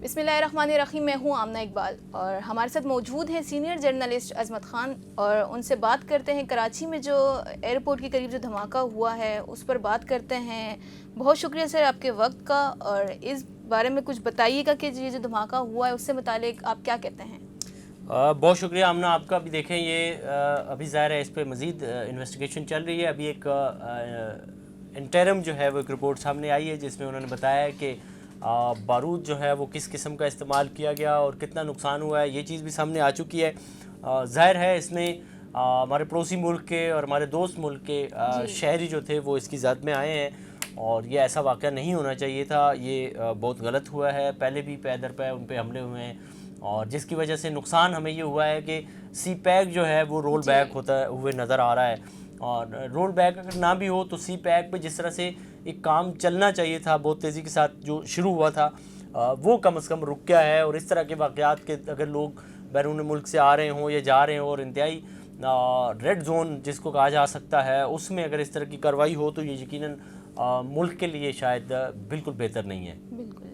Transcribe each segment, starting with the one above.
बिस्मिल्लाहिर्रहमानिर्रहीम। मैं हूँ आमना इकबाल और हमारे साथ मौजूद हैं सीनियर जर्नलिस्ट अजमत ख़ान और उनसे बात करते हैं कराची में जो एयरपोर्ट के करीब जो धमाका हुआ है उस पर बात करते हैं। बहुत शुक्रिया सर आपके वक्त का, और इस बारे में कुछ बताइएगा कि ये जो धमाका हुआ है उससे मुतालिक आप क्या कहते हैं। बहुत शुक्रिया आमना आपका भी। देखें ये अभी ज़ाहिर है इस पर मज़ीद इन्वेस्टिगेशन चल रही है। अभी एक इंटरम जो है वो एक रिपोर्ट सामने आई है जिसमें उन्होंने बताया है कि बारूद जो है वो किस किस्म का इस्तेमाल किया गया और कितना नुकसान हुआ है, ये चीज़ भी सामने आ चुकी है। ज़ाहिर है इसमें हमारे पड़ोसी मुल्क के और हमारे दोस्त मुल्क के शहरी जो थे वो इसकी ज़द में आए हैं और ये ऐसा वाक़या नहीं होना चाहिए था। ये बहुत गलत हुआ है। पहले भी पैदर पे उन पर हमले हुए हैं और जिसकी वजह से नुकसान हमें ये हुआ है कि सी पैक जो है वो रोल बैक होता हुए नज़र आ रहा है। और रोल बैक अगर ना भी हो तो सी पैक पे जिस तरह से एक काम चलना चाहिए था बहुत तेज़ी के साथ जो शुरू हुआ था वो कम से कम रुक गया है। और इस तरह के वाक़यात के अगर लोग बैरून मुल्क से आ रहे हों या जा रहे हों और इंतहाई रेड जोन जिसको कहा जा सकता है उसमें अगर इस तरह की कार्रवाई हो तो ये यकीनन मुल्क के लिए शायद बिल्कुल बेहतर नहीं है। बिल्कुल।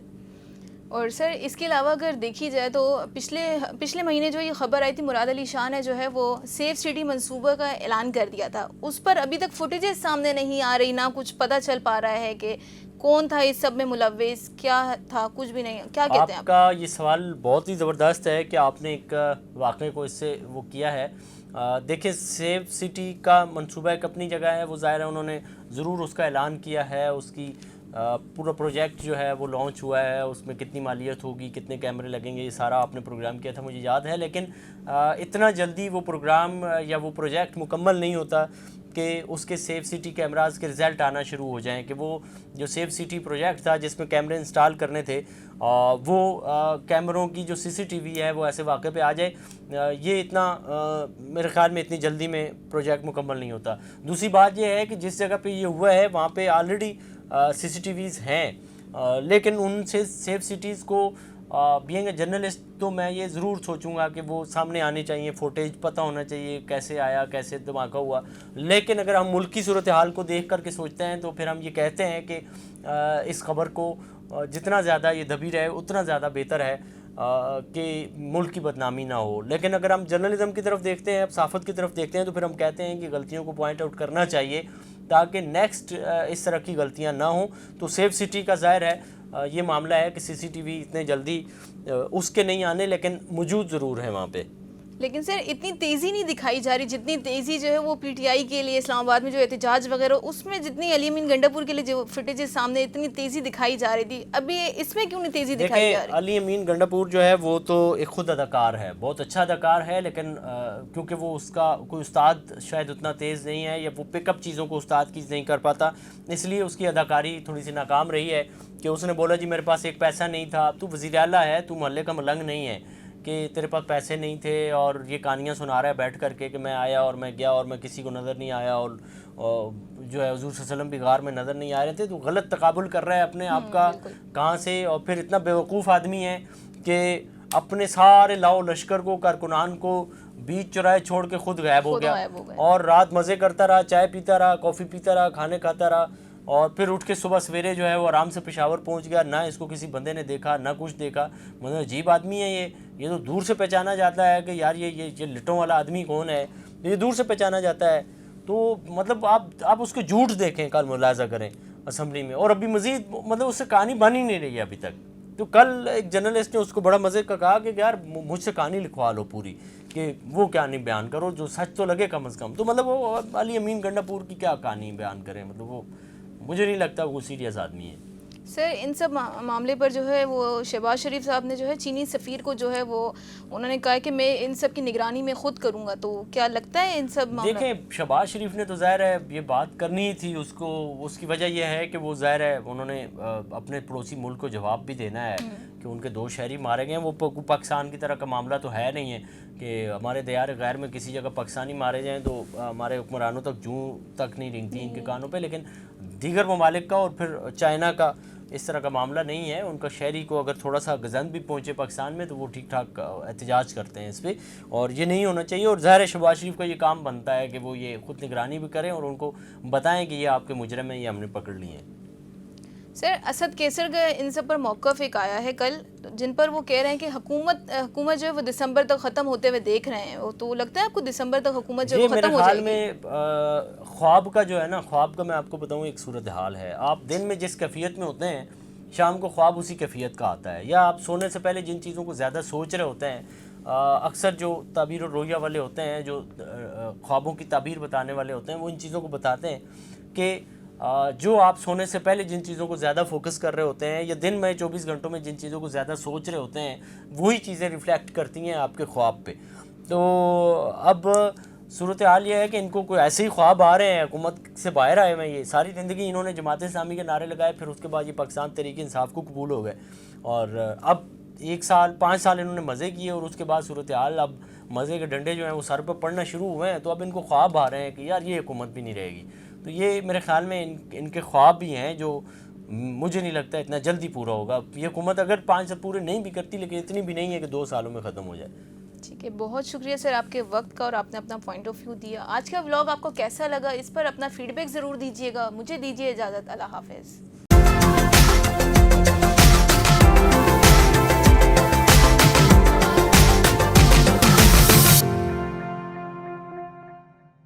और सर इसके अलावा अगर देखी जाए तो पिछले महीने जो ये खबर आई थी, मुराद अली शाह ने जो है वो सेफ सिटी मंसूबा का ऐलान कर दिया था। उस पर अभी तक फुटेजेस सामने नहीं आ रही, ना कुछ पता चल पा रहा है कि कौन था इस सब में मुलव्विस, क्या था, कुछ भी नहीं। क्या कहते हैं आपका ये सवाल बहुत ही ज़बरदस्त है कि आपने एक वाक़े को इससे वो किया है। देखिए सेफ सिटी का मंसूबा एक अपनी जगह है, वो ज़ाहिर है उन्होंने ज़रूर उसका ऐलान किया है। उसकी पूरा प्रोजेक्ट जो है वो लॉन्च हुआ है, उसमें कितनी मालियत होगी, कितने कैमरे लगेंगे, ये सारा आपने प्रोग्राम किया था मुझे याद है। लेकिन इतना जल्दी वो प्रोग्राम या वो प्रोजेक्ट मुकम्मल नहीं होता कि उसके सेफ सिटी कैमराज़ के रिज़ल्ट आना शुरू हो जाएं। कि वो जो सेफ सिटी प्रोजेक्ट था जिसमें कैमरे इंस्टॉल करने थे वो कैमरों की जो सीसीटीवी है वो ऐसे वाक़े पे आ जाए, ये इतना मेरे ख़्याल में इतनी जल्दी में प्रोजेक्ट मुकम्मल नहीं होता। दूसरी बात ये है कि जिस जगह पे ये हुआ है वहाँ पे ऑलरेडी सीसीटीवीज़ हैं, लेकिन उनसे सेफ सिटीज़ को बीइंग ए जर्नलिस्ट तो मैं ये ज़रूर सोचूंगा कि वो सामने आने चाहिए, फुटेज पता होना चाहिए कैसे आया, कैसे धमाका हुआ। लेकिन अगर हम मुल्क की सूरत हाल को देख कर के सोचते हैं तो फिर हम ये कहते हैं कि इस खबर को जितना ज़्यादा ये दबी रहे उतना ज़्यादा बेहतर है कि मुल्क की बदनामी ना हो। लेकिन अगर हम जर्नलिज़म की तरफ देखते हैं, सहाफ़त की तरफ देखते हैं तो फिर हम कहते हैं कि गलतियों को पॉइंट आउट करना चाहिए ताकि नेक्स्ट इस तरह की गलतियाँ ना हों। तो सेफ सिटी का ज़ाहिर है ये मामला है कि सीसीटीवी इतने जल्दी उसके नहीं आने, लेकिन मौजूद ज़रूर है वहाँ पे। लेकिन सर इतनी तेज़ी नहीं दिखाई जा रही जितनी तेज़ी जो है वो पीटीआई के लिए इस्लामाबाद में जो एहतजाज वगैरह उसमें जितनी अली अमीन गंडापुर के लिए जो फुटेजेस सामने इतनी तेज़ी दिखाई जा रही थी, अभी इसमें क्यों नहीं तेज़ी दिखाई जा रही। अली अमीन गंडापुर जो है वो तो एक खुद अदाकार है, बहुत अच्छा अदाकार है, लेकिन क्योंकि वो उसका कोई उस्ताद शायद उतना तेज़ नहीं है या वो पिकअप चीज़ों को उस्ताद की नहीं कर पाता, इसलिए उसकी अदाकारी थोड़ी सी नाकाम रही है। कि उसने बोला जी मेरे पास एक पैसा नहीं था। तू वज़ीर आला है, तू मोहल्ले का मलंग नहीं है कि तेरे पास पैसे नहीं थे और ये कहानियाँ सुना रहा है बैठ कर के कि मैं आया और मैं गया और मैं किसी को नज़र नहीं आया और जो है हुज़ूर सल्लल्लाहु अलैहि वसल्लम भी गार में नज़र नहीं आ रहे थे। तो गलत तकाबुल कर रहा है अपने आप का कहाँ से। और फिर इतना बेवकूफ़ आदमी है कि अपने सारे लाओ लश्कर को कारकुनान को बीच चौराहे छोड़ के खुद गायब हो गया और रात मज़े करता रहा, चाय पीता रहा, कॉफ़ी पीता रहा, खाने खाता रहा और फिर उठ के सुबह सवेरे जो है वो आराम से पेशावर पहुंच गया। ना इसको किसी बंदे ने देखा ना कुछ देखा। मतलब अजीब आदमी है ये तो दूर से पहचाना जाता है कि यार ये लिटों वाला आदमी कौन है, ये दूर से पहचाना जाता है। तो मतलब आप उसको झूठ देखें, कल मुलाजा करें असम्बली में और अभी मज़ीद मतलब उससे कहानी बन ही नहीं रही है अभी तक। तो कल एक जर्नलिस्ट ने उसको बड़ा मज़े का कहा कि यार मुझसे कहानी लिखवा लो पूरी, कि वो कहानी बयान करो जो सच तो लगे कम अज़ कम। तो मतलब वो अली अमीन गंडापुर की क्या कहानी बयान करें, मतलब वो मुझे नहीं लगता वो सीरियस आदमी है। सर इन सब मामले पर जो है वो शहबाज शरीफ साहब ने जो है चीनी सफ़ीर को जो है वो उन्होंने कहा कि मैं इन सब की निगरानी में ख़ुद करूँगा। तो क्या लगता है इन सब देखें शहबाज शरीफ ने तो ज़ाहिर है ये बात करनी ही थी उसको। उसकी वजह यह है कि वो ज़ाहिर है उन्होंने अपने पड़ोसी मुल्क को जवाब भी देना है कि उनके 2 शहरी मारे गए। वो पाकिस्तान की तरह का मामला तो है नहीं है कि हमारे दयार गैर में किसी जगह पाकिस्तानी मारे जाएँ तो हमारे हुक्मरानों तक जूँ तक नहीं रेंगती इनके कानों पर। लेकिन दीगर ममालिक का और फिर चाइना का इस तरह का मामला नहीं है। उनका शहरी को अगर थोड़ा सा गजन भी पहुंचे पाकिस्तान में तो वो ठीक ठाक एहतजाज करते हैं इस पर, और ये नहीं होना चाहिए। और ज़ाहिर शहबाज शरीफ का ये काम बनता है कि वो ये खुद निगरानी भी करें और उनको बताएं कि ये आपके मुजरिम हैं, ये हमने पकड़ लिए हैं। सर असद केसर का इन सब पर मौक़िफ़ एक आया है कल, जिन पर वो कह रहे हैं कि हुकूमत जो है वो दिसंबर तक ख़त्म होते हुए देख रहे हैं। वो तो लगता है आपको दिसंबर तक हुकूमत जो है वो ख़त्म हो जाएगी? में ख्वाब का जो है ना, ख्वाब का मैं आपको बताऊँ एक सूरत हाल है। आप दिन में जिस कैफियत में होते हैं, शाम को ख्वाब उसी कैफियत का आता है। या आप सोने से पहले जिन चीज़ों को ज़्यादा सोच रहे होते हैं, अक्सर जो ताबीर और रोया वाले होते हैं, जो ख्वाबों की ताबीर बताने वाले होते हैं, वो इन चीज़ों को बताते हैं कि जो आप सोने से पहले जिन चीज़ों को ज़्यादा फोकस कर रहे होते हैं, या दिन में 24 घंटों में जिन चीज़ों को ज़्यादा सोच रहे होते हैं, वही चीज़ें रिफ्लेक्ट करती हैं आपके ख्वाब पे। तो अब सूरत हाल ये है कि इनको कोई ऐसे ही ख्वाब आ रहे हैं, हुकूमत से बाहर आए हुए हैं। ये सारी ज़िंदगी इन्होंने जमात इस्लामी के नारे लगाए, फिर उसके बाद ये पाकिस्तान तहरीक इंसाफ को कबूल हो गए, और अब 1 साल 5 साल इन्होंने मज़े किए, और उसके बाद सूरत हाल अब मज़े के डंडे जो हैं वो सर पर पड़ना शुरू हुए हैं। तो अब इनको ख्वाब आ रहे हैं कि यार ये हुकूमत भी नहीं रहेगी। तो ये मेरे ख़्याल में इनके ख्वाब भी हैं, जो मुझे नहीं लगता इतना जल्दी पूरा होगा। ये हुकूमत अगर 5 साल पूरे नहीं भी करती, लेकिन इतनी भी नहीं है कि 2 सालों में ख़त्म हो जाए। ठीक है, बहुत शुक्रिया सर आपके वक्त का, और आपने अपना पॉइंट ऑफ व्यू दिया। आज का व्लॉग आपको कैसा लगा, इस पर अपना फीडबैक ज़रूर दीजिएगा। मुझे दीजिए इजाज़त। अल्लाह हाफ़िज़।